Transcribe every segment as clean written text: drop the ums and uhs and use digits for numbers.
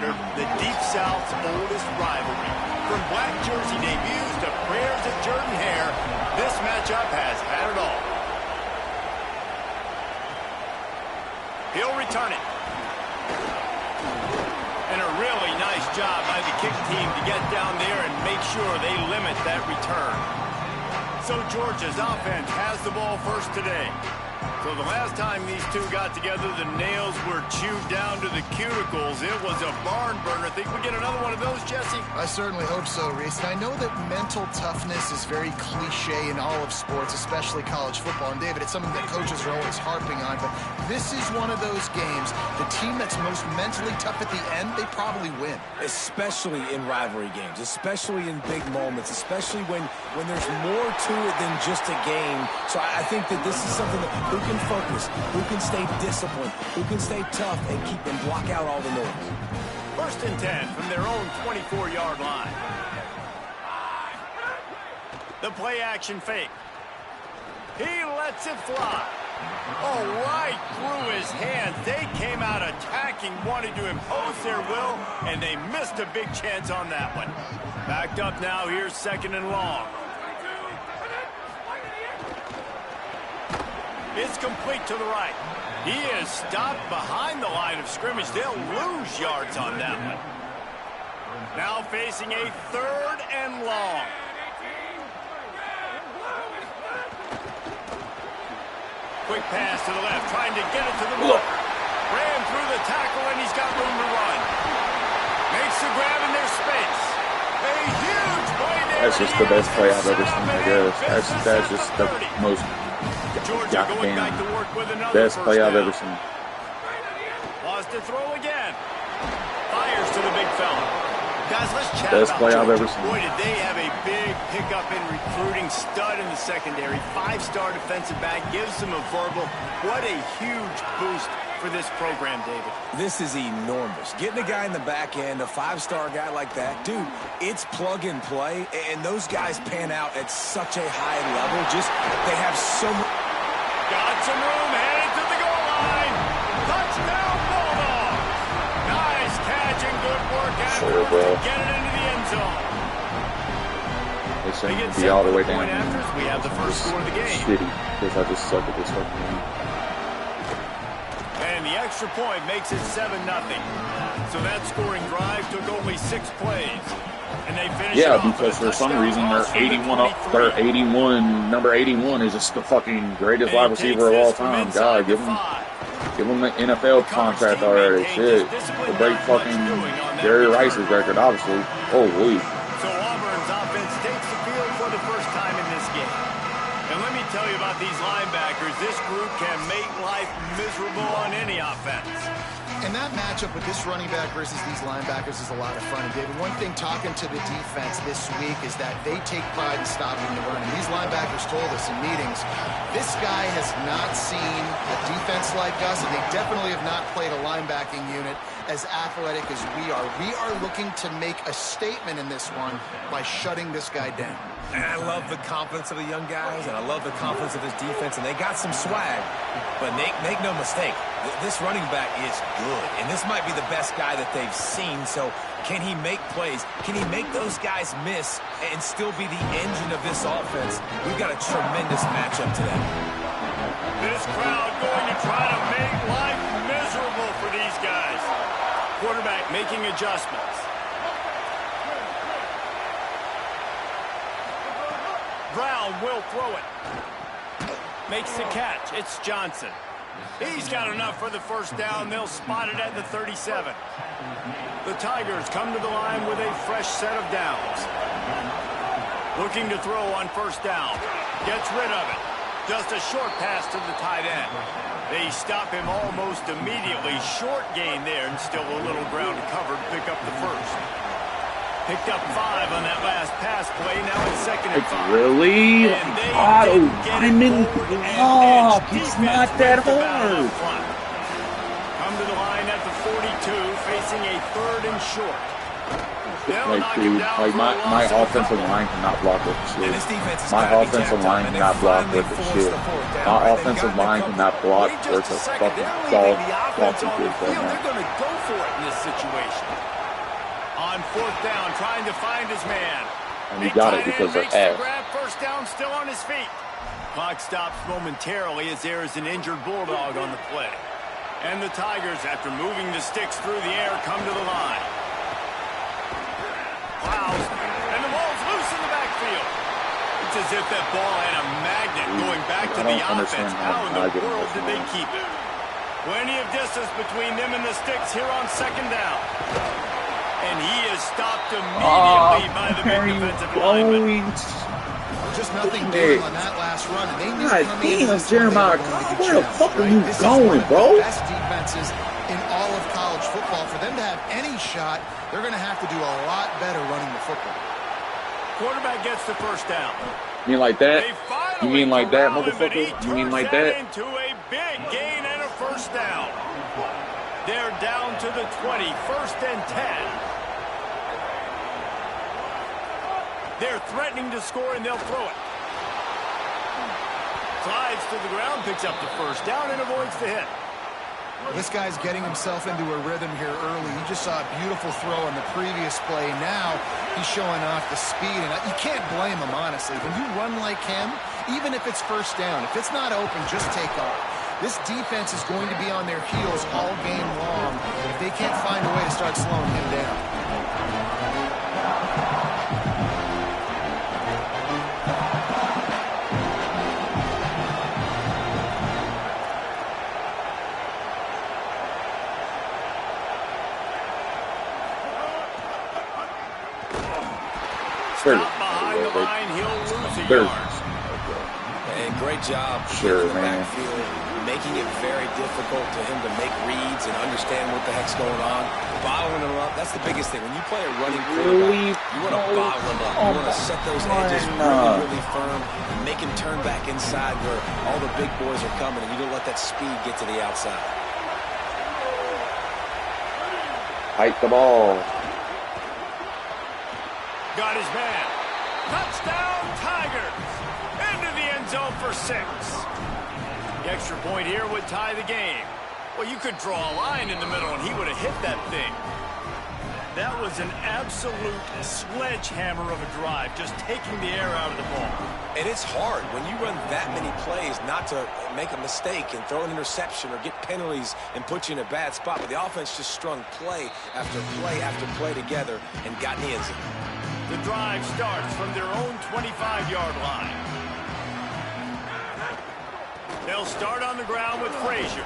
linebacker, the Deep South's oldest rivalry. From black jersey debuts to prayers at Jordan Hare, this matchup has had it all. He'll return it. And a really nice job by the kick team to get down there and make sure they limit that return. So Georgia's offense has the ball first today. So the last time these two got together, the nails were chewed down to the cuticles. It was a barn burner. Think we get another one of those, Jesse? I certainly hope so, Reese. And I know that mental toughness is very cliche in all of sports, especially college football. And, David, it's something that coaches are always harping on. But this is one of those games, the team that's most mentally tough at the end, they probably win. Especially in rivalry games, especially in big moments, especially when there's more to it than just a game. So I think that this is something that who can focus, who can stay disciplined, who can stay tough and keep and block out all the noise. 1st and 10 from their own 24-yard line. The play action fake. He lets it fly. Oh, right through his hands. They came out attacking, wanted to impose their will, and they missed a big chance on that one. Backed up now, here's 2nd and long. It's complete to the right. He is stopped behind the line of scrimmage. They'll lose yards on that one. Now facing a 3rd and long. Quick pass to the left, trying to get it to the middle. Ran through the tackle, and he's got room to run. Makes the grab, and there's space. A huge play there. That's just the best play I've ever seen, I guess. That's just the most best play I've ever seen. Wants to throw again. Fires to the big fella. Guys, let's chat Best about play Georgia. I've ever seen. Boy, did they have a big pickup in recruiting. Stud in the secondary. 5-star defensive back. Gives them a verbal. What a huge boost for this program, David. This is enormous. Getting a guy in the back end, a 5-star guy like that, dude, it's plug and play, and those guys pan out at such a high level. Just, they have so much. Got some room, headed to the goal line. Touchdown, Bulldogs. Nice catch and good work after to get it into the end zone. They sent me all the way down. We have the first score of the game. Shitty, because I just suck at this fucking game. And the extra point makes it 7-0. So that scoring drive took only 6 plays. And they finished it off because for some reason they're 81 up. They're 81. Number 81 is just the fucking greatest wide receiver of all time. God, give him the NFL contract already. Shit, to break fucking Jerry Rice's record, obviously. Holy. So Auburn's offense takes the field for the first time in this game. And let me tell you about these linebackers. This group can make life miserable on any offense. And that matchup with this running back versus these linebackers is a lot of fun. And David, one thing talking to the defense this week is that they take pride in stopping the run. And these linebackers told us in meetings, this guy has not seen a defense like us, and they definitely have not played a linebacking unit as athletic as we are. We are looking to make a statement in this one by shutting this guy down. And I love the confidence of the young guys, and I love the confidence of this defense, and they got some swag. But make no mistake, this running back is good, and this might be the best guy that they've seen. So can he make plays? Can he make those guys miss and still be the engine of this offense? We've got a tremendous matchup today. This crowd going to try to make life miserable for these guys. Quarterback making adjustments. Brown will throw it. Makes the catch. It's Johnson. He's got enough for the first down. They'll spot it at the 37. The Tigers come to the line with a fresh set of downs. Looking to throw on first down. Gets rid of it. Just a short pass to the tight end. They stop him almost immediately. Short gain there, and still a little ground to cover to pick up the first. Picked up 5 on that last pass play. Now it's 2nd and 5. Really? Auto lineman block. It's not that hard. Come to the line at the 42, facing a 3rd and short. Like, dude, like my offensive line cannot block with the shit. My offensive line cannot block with the shit. My offensive line cannot block with the fucking dog walking kids right now. They're going to go for it in this situation. On fourth down, trying to find his man. And he got it because they're ass. First down, still on his feet. Clock stops momentarily as there is an injured Bulldog on the play. And the Tigers, after moving the sticks through the air, come to the line. Wow. And the ball's loose in the backfield. It's as if that ball had a magnet going back to the offense. How in the world did they keep it? Plenty of distance between them and the sticks here on second down. And he is stopped immediately by the big defensive lineman. Just nothing doing on that last run. And they knew God damn, Jeremiah, where the fuck are you going, bro? Best defenses in all of college football. For them to have any shot, they're going to have to do a lot better running the football. Quarterback gets the first down. You mean like that? You mean like that, motherfucker? You mean like that? Into a big gain and a first down. They're down to the 20, first and 10. They're threatening to score, and they'll throw it. Slides to the ground, picks up the first down, and avoids the hit. This guy's getting himself into a rhythm here early. You just saw a beautiful throw on the previous play. Now he's showing off the speed, and you can't blame him, honestly. When you run like him, even if it's first down, if it's not open, just take off. This defense is going to be on their heels all game long if they can't find a way to start slowing him down. Behind the line, he'll lose a yard. And great job sure, in the man. backfield, making it very difficult to him to make reads and understand what the heck's going on. Bottling him up, that's the biggest thing. When you play a running quarterback, you want to bottle him up. You want to set those edges really firm and make him turn back inside where all the big boys are coming, and you don't let that speed get to the outside. Hike the ball. Got his man. Touchdown, Tigers. Into the end zone for 6. The extra point here would tie the game. Well, you could draw a line in the middle, and he would have hit that thing. That was an absolute sledgehammer of a drive, just taking the air out of the ball. And it's hard when you run that many plays not to make a mistake and throw an interception or get penalties and put you in a bad spot. But the offense just strung play after play after play together and got in the end zone. The drive starts from their own 25-yard line. They'll start on the ground with Frazier.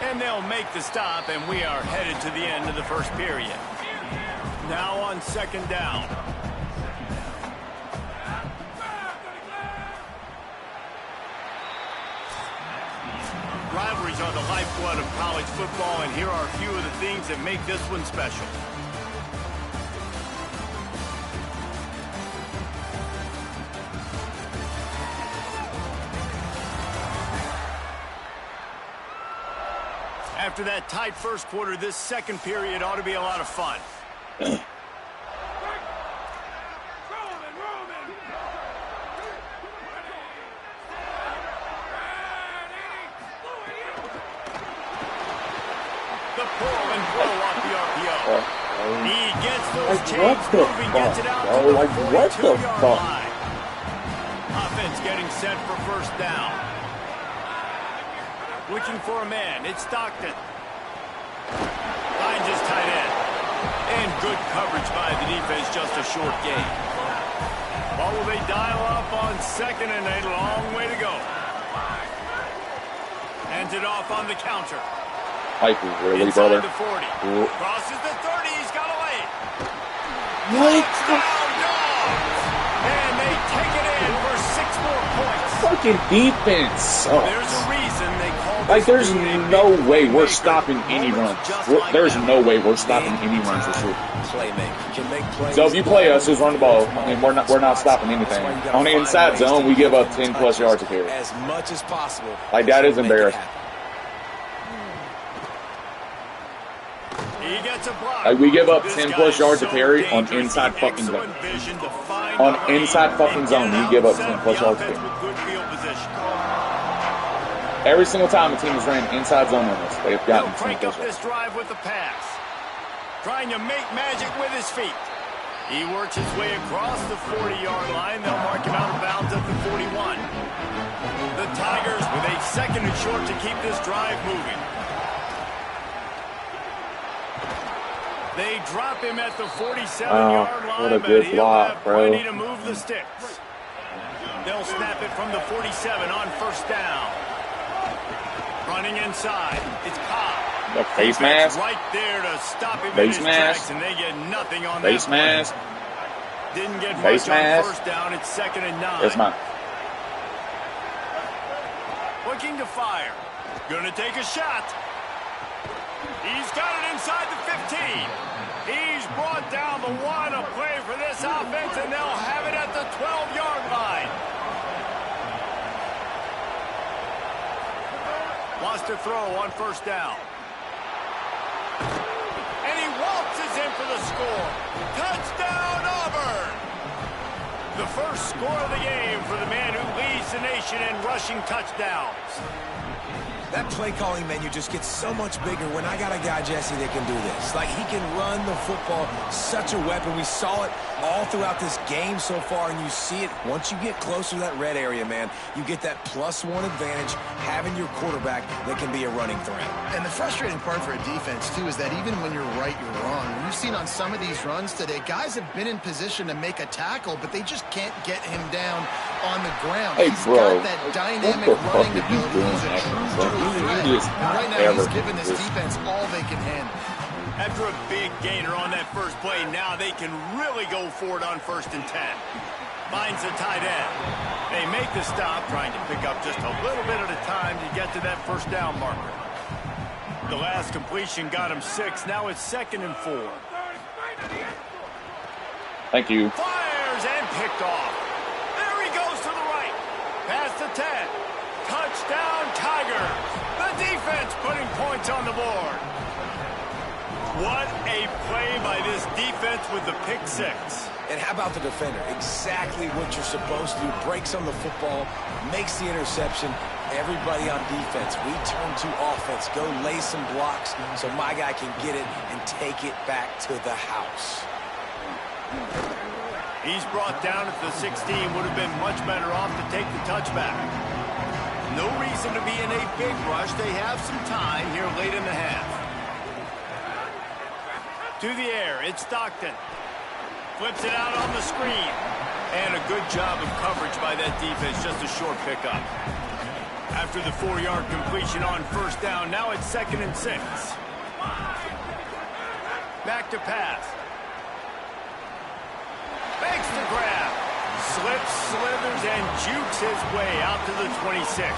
And they'll make the stop, and we are headed to the end of the first period. Now on second down. Rivalries are the lifeblood of college football, and here are a few of the things that make this one special. After that tight first quarter, this second period ought to be a lot of fun. The pull and blow off the RPO. He gets those chains moving, gets it out to the 42-yard line. Offense getting set for first down. Looking for a man. It's Stockton. Finds his tight end. And good coverage by the defense, just a short gain. What will they dial up on second, and a long way to go. Hands it off on the counter. Piper, really, Inside brother? the 40. Ooh. Crosses the 30. He's got away. What? And they take it in for 6 more points. Fucking defense sucks. There's a reason they call Like, there's no way we're stopping any runs. There's no way we're stopping any runs this year. So if you play us, just run the ball. I mean, we're not stopping anything. On the inside zone, we give up 10+ yards a carry. As much as possible. Like, that is embarrassing. He gets a block. Like, we give up 10+ yards to carry on inside fucking zone. On inside fucking zone, we give up 10+ yards to carry. Every single time a team has ran inside zone on us, they've gotten 10+ yards. This drive with the pass. Trying to make magic with his feet. He works his way across the 40-yard line. They'll mark him out of bounds at the 41. The Tigers with a 2nd and short to keep this drive moving. They drop him at the 47-yard line, what a good block, bro. Plenty to move the sticks. They'll snap it from the 47 on 1st down. Running inside, it's Cobb. The face mask. Right there to stop him face in his mask. tracks, and they get nothing on face that mask. Didn't get face much mask. on 1st down. It's 2nd and 9. That's mine. Looking to fire. Gonna take a shot. He's got it inside the 15. He's brought down the 1, a play for this offense, and they'll have it at the 12-yard line. Wants to throw on 1st down. And he waltzes in for the score. Touchdown, Auburn! The first score of the game for the man who leads the nation in rushing touchdowns. That play calling menu just gets so much bigger when I got a guy, Jesse, that can do this. Like, he can run the football, such a weapon. We saw it all throughout this game so far, and you see it once you get closer to that red area, man. You get that +1 advantage, having your quarterback that can be a running threat. And the frustrating part for a defense, too, is that even when you're right, you're wrong. We've seen on some of these runs today, guys have been in position to make a tackle, but they just can't get him down on the ground. Hey, he's bro, got that dynamic running ability. He's a true threat. And right now, he's giving this defense all they can handle. After a big gainer on that first play, now they can really go for it on 1st and 10. Finds the tight end. They make the stop, trying to pick up just a little bit at a time to get to that 1st down marker. The last completion got him 6. Now it's 2nd and 4. Thank you. Fires and picked off. There he goes to the right. Past the 10. Touchdown, Tigers. The defense putting points on the board. What a play by this defense with the pick 6. And how about the defender? Exactly what you're supposed to do. Breaks on the football, makes the interception. Everybody on defense, we turn to offense. Go lay some blocks so my guy can get it and take it back to the house. He's brought down at the 16. Would have been much better off to take the touchback. No reason to be in a big rush. They have some time here late in the half. To the air, it's Stockton. Flips it out on the screen. And a good job of coverage by that defense. Just a short pickup. After the 4-yard completion on 1st down, now it's 2nd and 6. Back to pass. Makes the grab. Slips, slithers, and jukes his way out to the 26.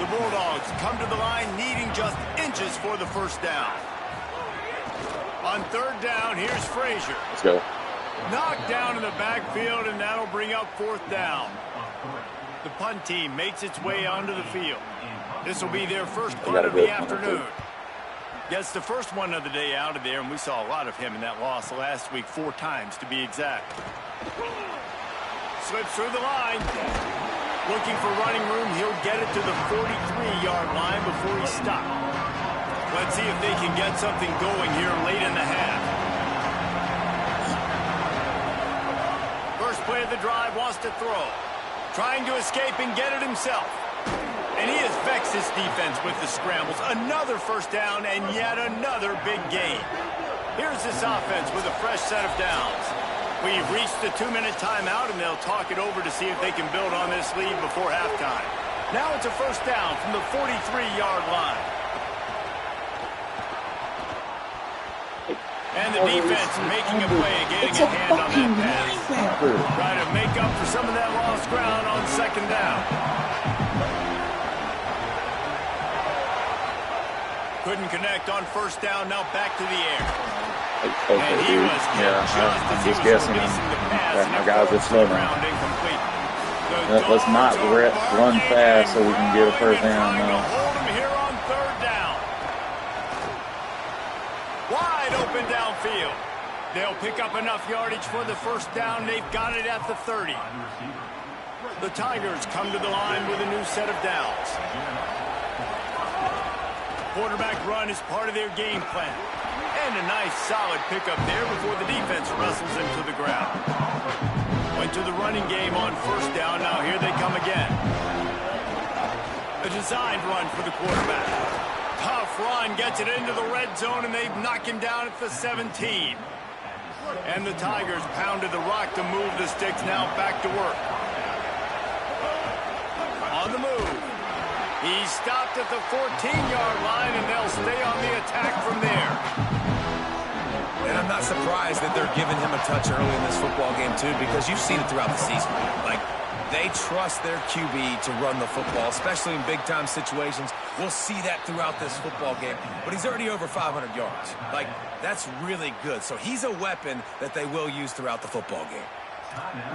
The Bulldogs come to the line needing just inches for the 1st down. On 3rd down, here's Frazier. Let's go. Knocked down in the backfield, and that'll bring up 4th down. The punt team makes its way onto the field. This will be their first punt of the afternoon. Gets the first one of the day out of there, and we saw a lot of him in that loss last week, 4 times to be exact. Slips through the line. Looking for running room. He'll get it to the 43-yard line before he stops. Let's see if they can get something going here late in the half. First play of the drive, wants to throw. Trying to escape and get it himself. And he has vexed his defense with the scrambles. Another 1st down and yet another big gain. Here's this offense with a fresh set of downs. We've reached the 2-minute timeout, and they'll talk it over to see if they can build on this lead before halftime. Now it's a 1st down from the 43-yard line. And the defense making a play, getting a hand on that pass. Trying to make up for some of that lost ground on 2nd down. Couldn't connect on 1st down, now back to the air. Okay, dude. Yeah, I'm just guessing. My guys are slow now. Let's not run fast so we can get a 1st down now. Wide open downfield. They'll pick up enough yardage for the first down. They've got it at the 30. The Tigers come to the line with a new set of downs. Quarterback run is part of their game plan. And a nice solid pickup there before the defense wrestles him to the ground. Went to the running game on first down. Now here they come again. A designed run for the quarterback. Tough run, gets it into the red zone, and they knock him down at the 17. And the Tigers pounded the rock to move the sticks. Now back to work. On the move. He's stopped at the 14-yard line, and they'll stay on the attack from there. And I'm not surprised that they're giving him a touch early in this football game, too, because you've seen it throughout the season. Like, they trust their QB to run the football, especially in big-time situations. We'll see that throughout this football game. But he's already over 500 yards. Like, that's really good. So he's a weapon that they will use throughout the football game.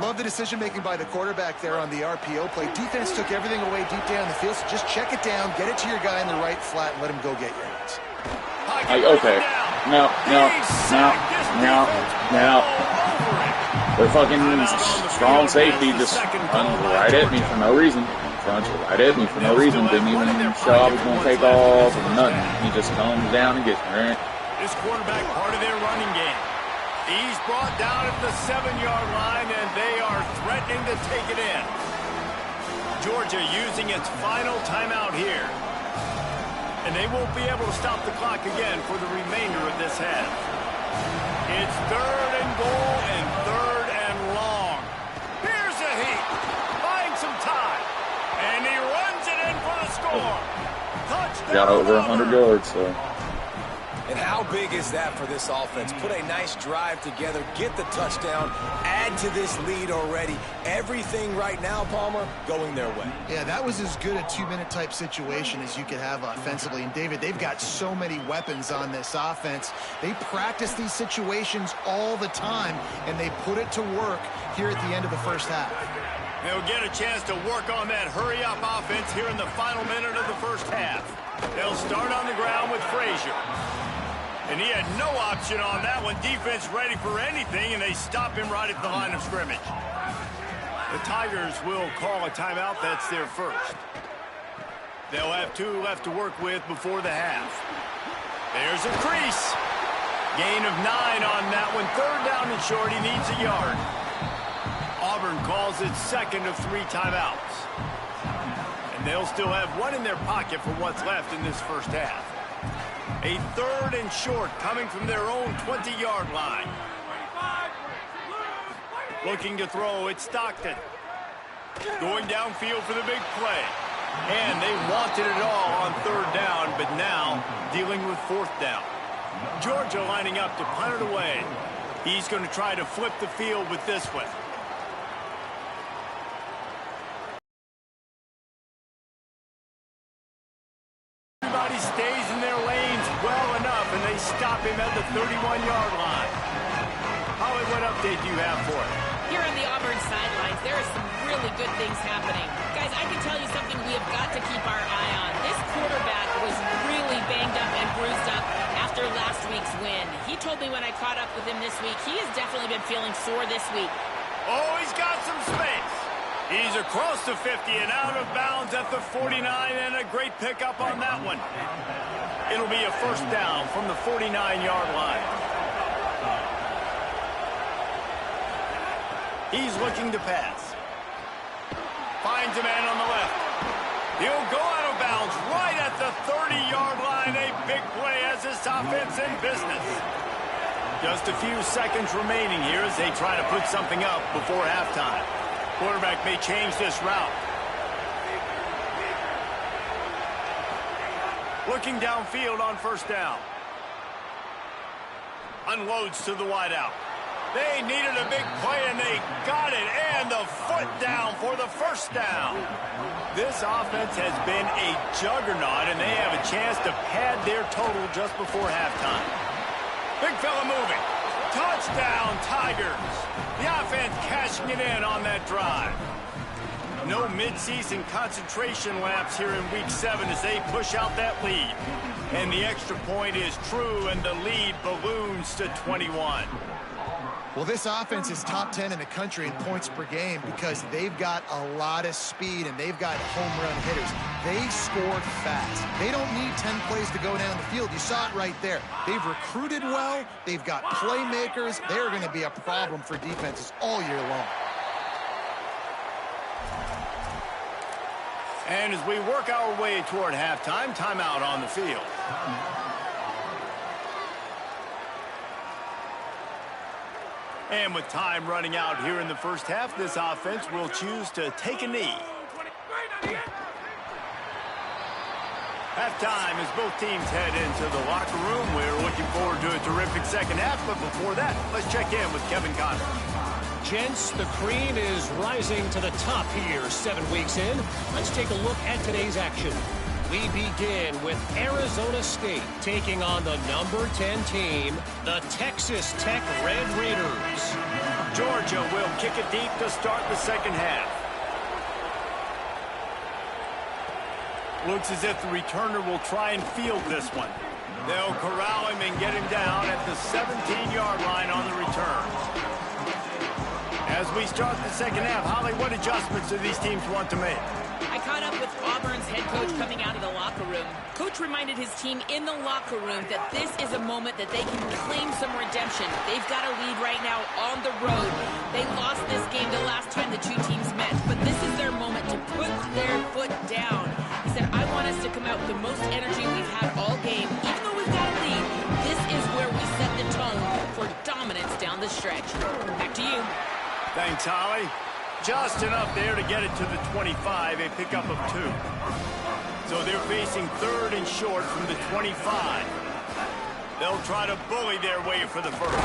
Love the decision-making by the quarterback there on the RPO play. Defense took everything away deep down the field, so just check it down, get it to your guy in the right flat, and let him go get yards. Okay. No. The fucking strong safety just runs right at me for no reason. Didn't even show I was going to take off or nothing. He just comes down and gets me, right? This quarterback part of their running game. He's brought down at the 7-yard line, and they are threatening to take it in. Georgia using its final timeout here. And they won't be able to stop the clock again for the remainder of this half. It's 3rd and goal and 3rd and long. Here's a heat. Finds some time. And he runs it in for the score. Touchdown. Got over 100 yards, so. And how big is that for this offense? Put a nice drive together, get the touchdown, add to this lead already. Everything right now, Palmer, going their way. Yeah, that was as good a 2-minute type situation as you could have offensively. And, David, they've got so many weapons on this offense. They practice these situations all the time, and they put it to work here at the end of the first half. They'll get a chance to work on that hurry-up offense here in the final minute of the first half. They'll start on the ground with Frazier. And he had no option on that one. Defense ready for anything, and they stop him right at the line of scrimmage. The Tigers will call a timeout. That's their first. They'll have 2 left to work with before the half. There's a crease. Gain of 9 on that one. 3rd down and short. He needs a yard. Auburn calls its second of 3 timeouts. And they'll still have 1 in their pocket for what's left in this first half. A 3rd and short coming from their own 20-yard line. Looking to throw, it's Stockton. Going downfield for the big play. And they wanted it all on 3rd down, but now dealing with 4th down. Georgia lining up to punt it away. He's going to try to flip the field with this one. Everybody stays in their lanes well enough, and they stop him at the 31-yard line. Holly, what update do you have for it? Here on the Auburn sidelines, there are some really good things happening. Guys, I can tell you something we have got to keep our eye on. This quarterback was really banged up and bruised up after last week's win. He told me when I caught up with him this week, he has definitely been feeling sore this week. Oh, he's got some space. He's across the 50 and out of bounds at the 49, and a great pickup on that one. It'll be a first down from the 49-yard line. He's looking to pass. Finds a man on the left. He'll go out of bounds right at the 30-yard line. A big play as this offense in business. Just a few seconds remaining here as they try to put something up before halftime. Quarterback may change this route. Looking downfield on first down. Unloads to the wideout. They needed a big play, and they got it. And the foot down for the first down. This offense has been a juggernaut, and they have a chance to pad their total just before halftime. Big fella moving. Touchdown, Tigers. The offense cashing it in on that drive. No mid-season concentration laps here in Week 7 as they push out that lead. And the extra point is true, and the lead balloons to 21. Well, this offense is top 10 in the country in points per game because they've got a lot of speed and they've got home run hitters. They score fast. They don't need 10 plays to go down the field. You saw it right there. They've recruited well. They've got playmakers. They're going to be a problem for defenses all year long. And as we work our way toward halftime, timeout on the field. And with time running out here in the first half, this offense will choose to take a knee. Halftime as both teams head into the locker room. We're looking forward to a terrific second half, but before that, let's check in with Kevin Conner. Gents, the cream is rising to the top here 7 weeks in. Let's take a look at today's action. We begin with Arizona State taking on the number 10 team, the Texas Tech Red Raiders. Georgia will kick it deep to start the second half. Looks as if the returner will try and field this one. They'll corral him and get him down at the 17-yard line on the return. As we start the second half, Holly, what adjustments do these teams want to make? I caught up with Auburn's head coach coming out of the locker room. Coach reminded his team in the locker room that this is a moment that they can claim some redemption. They've got a lead right now on the road. They lost this game the last time the two teams met, but this is their moment to put their foot down. He said, I want us to come out with the most energy we've had all game. Even though we've got a lead, this is where we set the tone for dominance down the stretch. Back to you. Thanks, Holly. Just enough there to get it to the 25, a pickup of 2. So they're facing third and short from the 25. They'll try to bully their way for the first.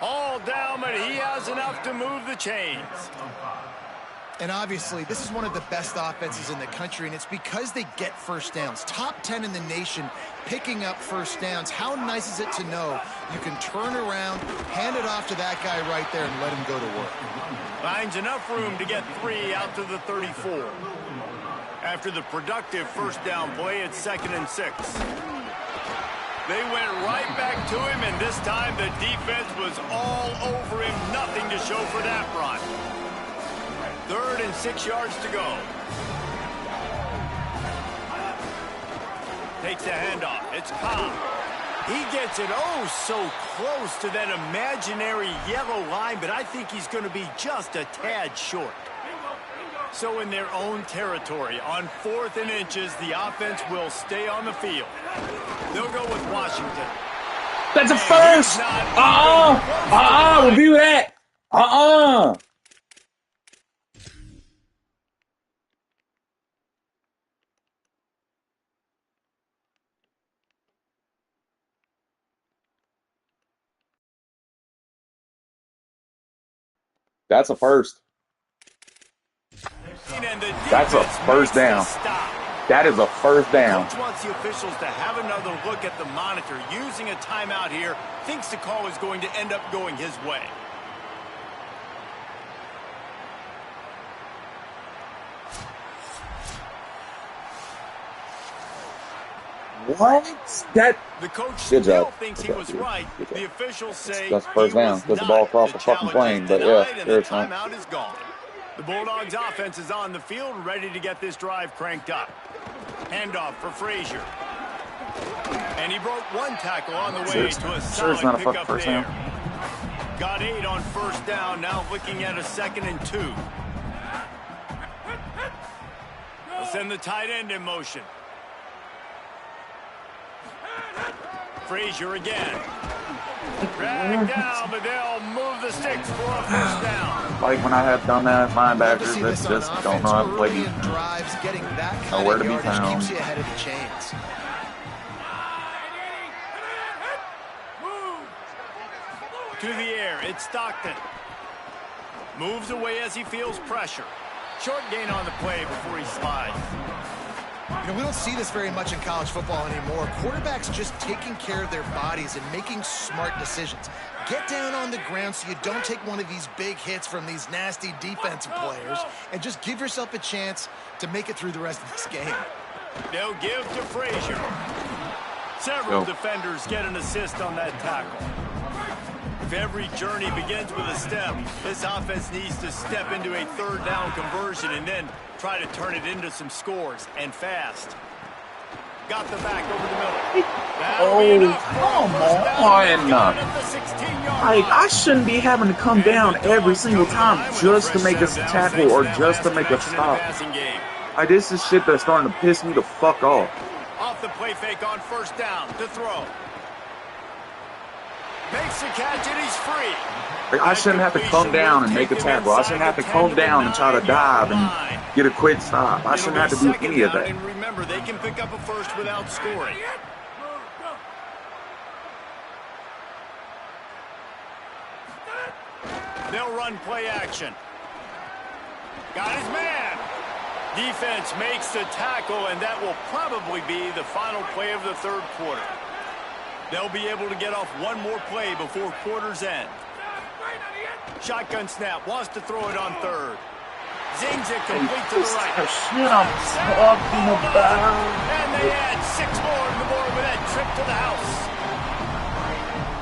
All down, but he has enough to move the chains. And obviously, this is one of the best offenses in the country, and it's because they get first downs. Top 10 in the nation picking up first downs. How nice is it to know you can turn around, hand it off to that guy right there, and let him go to work. Finds enough room to get 3 out to the 34. After the productive first down play, it's 2nd and 6. They went right back to him, and this time the defense was all over him. Nothing to show for that run. 3rd and 6 yards to go. Takes a handoff. It's Cobb. He gets it so close to that imaginary yellow line, but I think he's going to be just a tad short. So in their own territory, on 4th and inches, the offense will stay on the field. They'll go with Washington. That's a first! Review that! That's a first. That's a first down. That is a first down. Coach wants the officials to have another look at the monitor. Using a timeout here, thinks the call is going to end up going his way. What? The coach Good still job. thinks he was right. The officials say that's first down. Gets the ball across the fucking plane, but yeah, the timeout is gone. The Bulldogs offense is on the field, ready to get this drive cranked up. Handoff for Frazier. And he broke one tackle on the way to a solid not a pickup first there. down. Got 8 on first down, now looking at a 2nd and 2. They'll send the tight end in motion. Frazier again. Dragged down, but they'll move the sticks for a first down. Like when I have done that, linebackers that just don't know how to play defense. Drives, getting that kind Nowhere of to be yardage found. keeps you ahead of the chains. To the air, it's Stockton. Moves away as he feels pressure. Short gain on the play before he slides. You know, we don't see this very much in college football anymore. Quarterbacks just taking care of their bodies and making smart decisions. Get down on the ground so you don't take one of these big hits from these nasty defensive players and just give yourself a chance to make it through the rest of this game. They'll give to Frazier. Several defenders get an assist on that tackle. If every journey begins with a step, this offense needs to step into a third down conversion and then try to turn it into some scores, and fast. Got the back over the middle. Come on. Like, I shouldn't be having to come down every single time just to make a tackle or just to make a stop. Like, this is shit that's starting to piss me the fuck off. Off the play fake on first down to throw. Makes the catch and he's free. Like, I shouldn't have to come down and make a tackle. I shouldn't have to come down and try to dive and get a quick stop. I shouldn't have to do any of that. And remember, they can pick up a first without scoring. They'll run play action. Got his man. Defense makes the tackle, and that will probably be the final play of the third quarter. They'll be able to get off one more play before quarter's end. Shotgun snap, wants to throw it on third. Zings it complete to the right. That's the shit I'm talking about. And they add 6 more on the board with that trip to the house.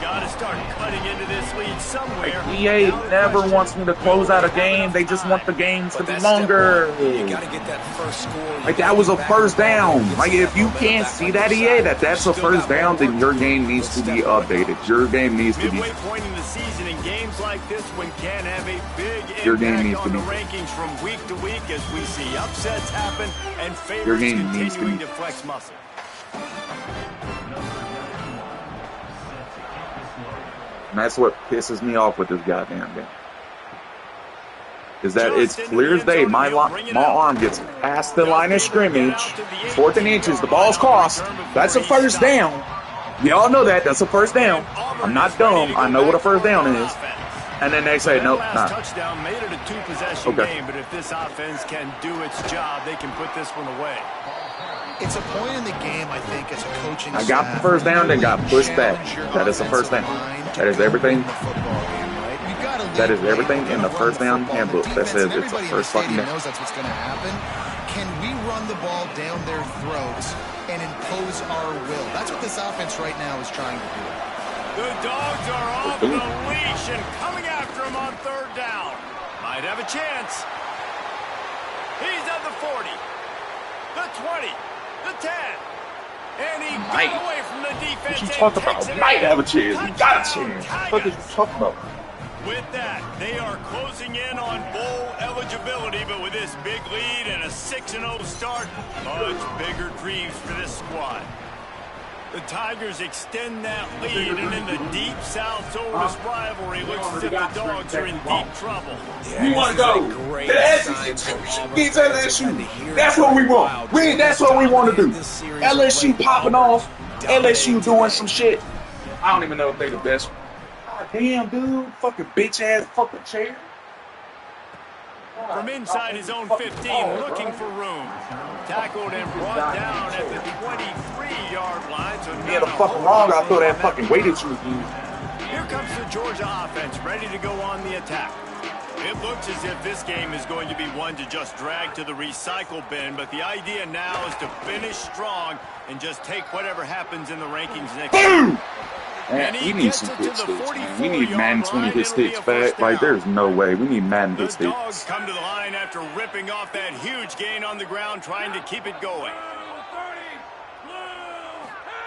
Got to start cutting into this lead somewhere. Like, EA never wants me to close out a game. They just want the games to be longer. You got to get that first score. Like, that was a first down. Like, if you can't see that, EA, that's a first down, then your game needs to be updated. Your game needs to be. Midway point in the season, in games like this one can have a big your game impact needs on to the be. rankings from week to week as we see upsets happen and favorites continuing to flex muscle. And that's what pisses me off with this goddamn game. Is that it's clear as day. My arm gets past the line of scrimmage. 4th and inches. The ball's crossed. That's a first down. We all know that. That's a first down. I'm not dumb. I know what a first down is. And then they say, nope, not. Touchdown made it a 2-possession game, but if this offense can do its job, they can put this one away. It's a point in the game, I think, as a coaching I got the first down, then got pushed back. That is the first down. That is everything. That is everything in the first down handbook that says it's a first fucking down. That's what's going to happen. Can we run the ball down their throats and impose our will? That's what this offense right now is trying to do. The Dogs are off the leash and coming after him on third down. Might have a chance. He's at the 40, the 20, the 10. And he got away from the defense. What you talking about? Might have a chance. He got a chance. What are you talking about? With that, they are closing in on bowl eligibility, but with this big lead and a 6-0 start, much bigger dreams for this squad. The Tigers extend that lead, and in the deep South's oldest rivalry, looks as if the Dogs are in deep trouble. We want to go to the LSU. That's what we want. That's what we want to do. LSU popping off. LSU doing some shit. I don't even know if they the best. God damn, dude. Fucking bitch ass fucking chair. From inside his own 15, looking for room. Tackled and brought down at the 23-yard line. So yeah, the fucking wrong. I thought that fucking weighted you. Here comes the Georgia offense, ready to go on the attack. It looks as if this game is going to be one to just drag to the recycle bin, but the idea now is to finish strong and just take whatever happens in the rankings next week. Man, we need some hit sticks, man. We need Madden 20 hit sticks back. Like, there's no way. We need Madden hit sticks. The Dogs come to the line after ripping off that huge gain on the ground, trying to keep it going.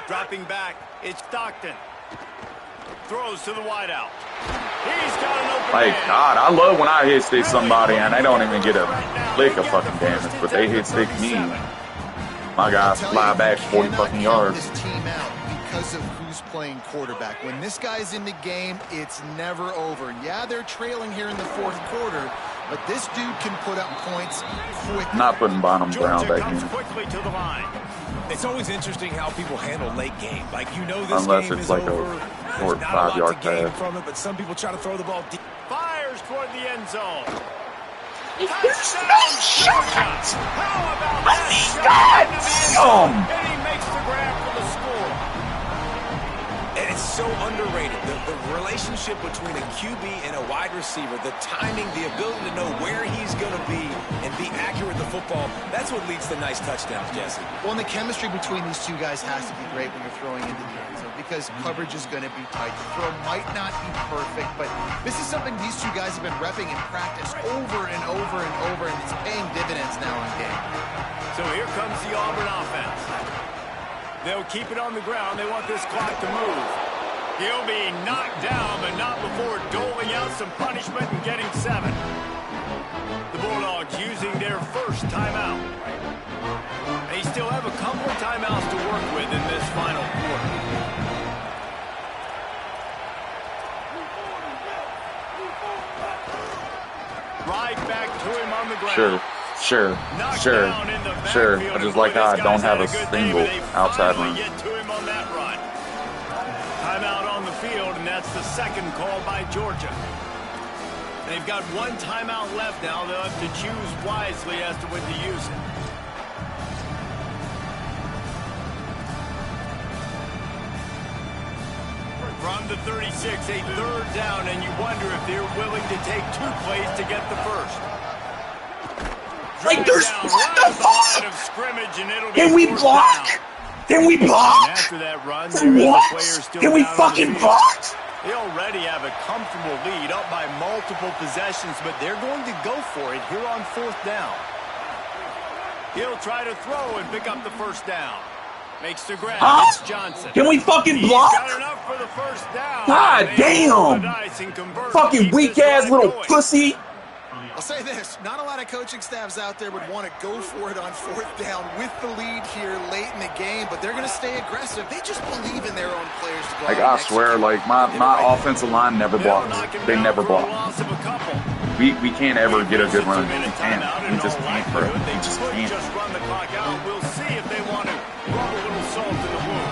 Dropping back, it's Stockton. Throws to the wideout. He's got an open man. God, I love when I hit stick somebody and they don't even get a lick of fucking damage, but they hit stick me. My guys fly back 40 fucking yards. Because of who's playing quarterback. When this guy's in the game, it's never over. Yeah, they're trailing here in the fourth quarter, but this dude can put up points quickly. Not putting Bonham Brown back in. Quickly to the line. It's always interesting how people handle late game. Like, you know, this unless game it's is like over. a short 5-yard pass from it, but some people try to throw the ball deep. Fires toward the end zone. There's no shot! How about I that mean, shot into the end zone? goddamn! And he makes the grab for the score. And it's so underrated. The relationship between a QB and a wide receiver, the timing, the ability to know where he's going to be and be accurate with the football, that's what leads to nice touchdowns, Jesse. Well, and the chemistry between these two guys has to be great when you're throwing into the end zone because coverage is going to be tight. The throw might not be perfect, but this is something these two guys have been repping in practice over and over and over, and it's paying dividends now in game. So here comes the Auburn offense. They'll keep it on the ground. They want this clock to move. He'll be knocked down, but not before doling out some punishment and getting 7. The Bulldogs using their first timeout. They still have a couple of timeouts to work with in this final quarter. Right back to him on the ground. Sure. I just like how I don't have a single outside run. Get to him on that run. Timeout on the field, and that's the second call by Georgia. They've got one timeout left now. They'll have to choose wisely as to when to use it. From the 36, a third down, and you wonder if they're willing to take 2 plays to get the first. Like, there's what the fuck? Can we block? Can we block? After that run, what? Can we fucking block? They already have a comfortable lead up by multiple possessions, but they're going to go for it here on 4th down. He'll try to throw and pick up the first down. Makes the grab. It's Johnson. Can we fucking block? He's got enough for the first down. God damn! Fucking weak-ass little pussy. I'll say this, not a lot of coaching staffs out there would want to go for it on 4th down with the lead here late in the game, but they're going to stay aggressive. They just believe in their own players to go Like, I swear, like, my offensive line never blocks. They never block. We can't ever get a good run. We can't. We just can't, bro. We just can't. Just run the clock out. We'll see if they want to rub a little salt in the wound.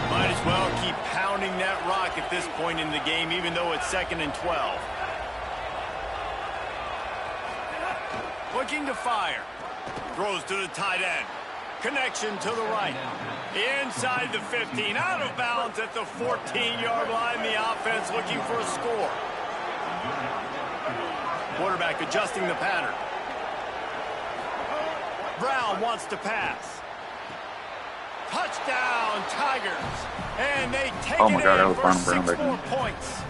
Might as well keep pounding that rock at this point in the game, even though it's 2nd and 12. Looking to fire. Throws to the tight end. Connection to the right. Inside the 15. Out of bounds at the 14-yard line. The offense looking for a score. Quarterback adjusting the pattern. Brown wants to pass. Touchdown, Tigers. And they take it in for 6 more points.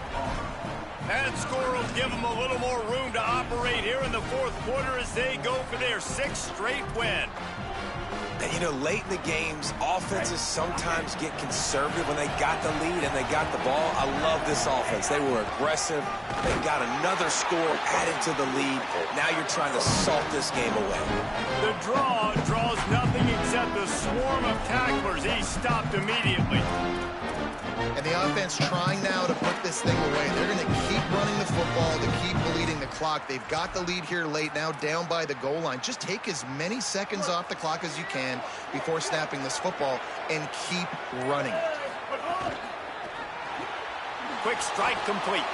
That score will give them a little more room to operate here in the 4th quarter as they go for their 6th straight win. And, you know, late in the games, offenses sometimes get conservative when they got the lead and they got the ball. I love this offense. They were aggressive. They got another score added to the lead. Now you're trying to salt this game away. The draw draws nothing except the swarm of tacklers. He stopped immediately. And the offense trying now to put this thing away. They're going to keep running the football to keep bleeding the clock. They've got the lead here late, now down by the goal line. Just take as many seconds off the clock as you can before snapping this football and keep running. Quick strike complete.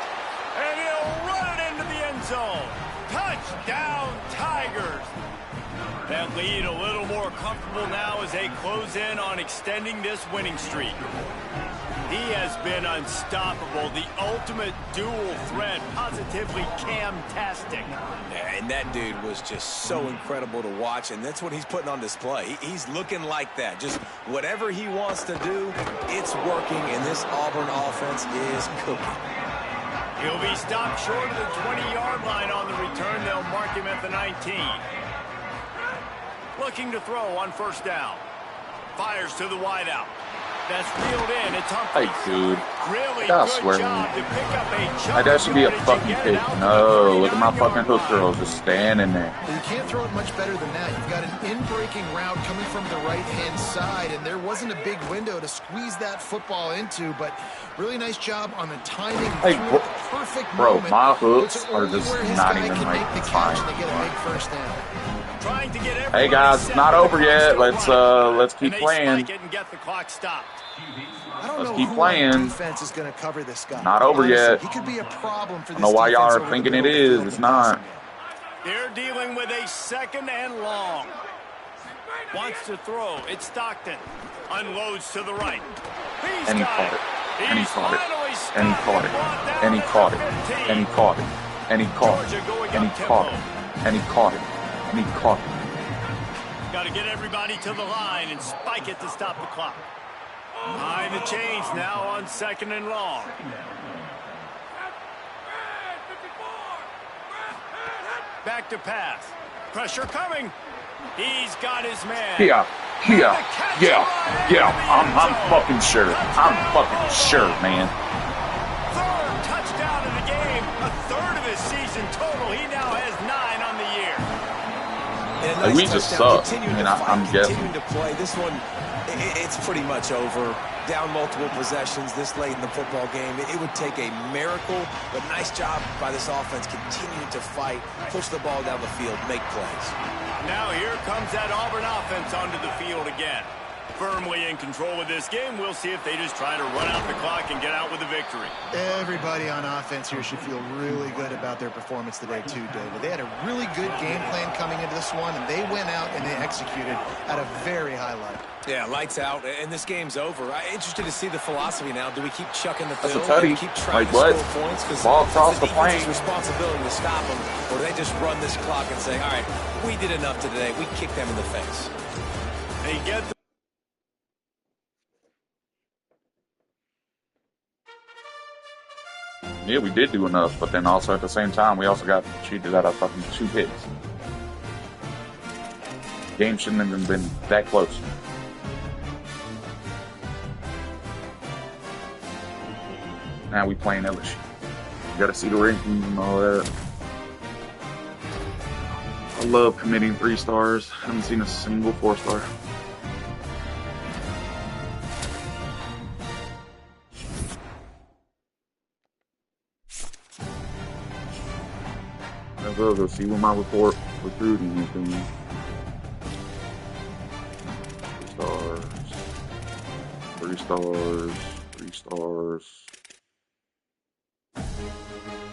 And he'll run it into the end zone. Touchdown, Tigers. That lead a little more comfortable now as they close in on extending this winning streak. He has been unstoppable, the ultimate dual threat, positively Cam-tastic. And that dude was just so incredible to watch, and that's what he's putting on display. He's looking like that. Just whatever he wants to do, it's working, and this Auburn offense is cooking. He'll be stopped short of the 20-yard line on the return. They'll mark him at the 19. Looking to throw on 1st down. Fires to the wideout. That's reeled in. It's Humphrey. Hey, dude. Really I good swear, job to pick up a like, that should be a fucking pick. No, look at my fucking hook girl just standing there. Well, you can't throw it much better than that. You've got an in-breaking route coming from the right-hand side, and there wasn't a big window to squeeze that football into, but really nice job on the timing. Hey, perfect bro, moment. my hooks are just not even like fine. They get a big first down. Hey guys, it's not over yet. Let's keep playing. Let's keep playing. Defense is going to cover this guy. Not over yet. He could be a problem for this. I don't know why y'all are thinking it is. It's not. They're dealing with a 2nd and long. Wants to throw. It's Stockton. Unloads to the right. And he caught it. And he caught it. And he caught it. And he caught it. And he caught it. And he caught it. And he caught it. And he caught it. And he caught it. Got to get everybody to the line and spike it to stop the clock. Behind the chains now on 2nd and long. Back to pass. Pressure coming. He's got his man. Yeah. I'm fucking sure. I'm fucking sure, man. 3rd touchdown of the game. A 3rd of his season total. He now has 9 on the year. Nice we just suck. I'm guessing. Continuing to play. This one, it's pretty much over. Down multiple possessions this late in the football game. It would take a miracle, but nice job by this offense continuing to fight, push the ball down the field, make plays. Now here comes that Auburn offense onto the field again. Firmly in control of this game. We'll see if they just try to run out the clock and get out with a victory. Everybody on offense here should feel really good about their performance today too, David. They had a really good game plan coming into this one, and they went out and they executed at a very high level. Yeah, lights out, and this game's over. I'm interested to see the philosophy now. Do we keep chucking the field? Do we keep trying to score points? Ball across the plane. It's responsibility to stop them, or do they just run this clock and say, all right, we did enough today. We kicked them in the face. They get the Yeah, we did do enough, but then also at the same time, we also got cheated out of fucking 2 hits. Game shouldn't have even been that close. Now we playing LSU. You gotta see the rankings and all that. I love committing 3 stars. I haven't seen a single 4-star. Go see what my recruiting is doing. 3 stars, 3 stars, 3 stars,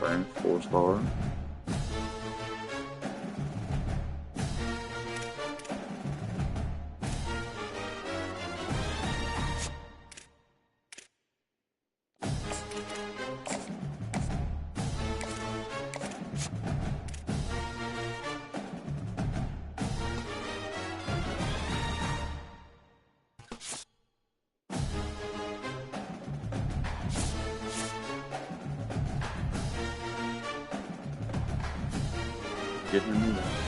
okay, 4-star. Getting a new one.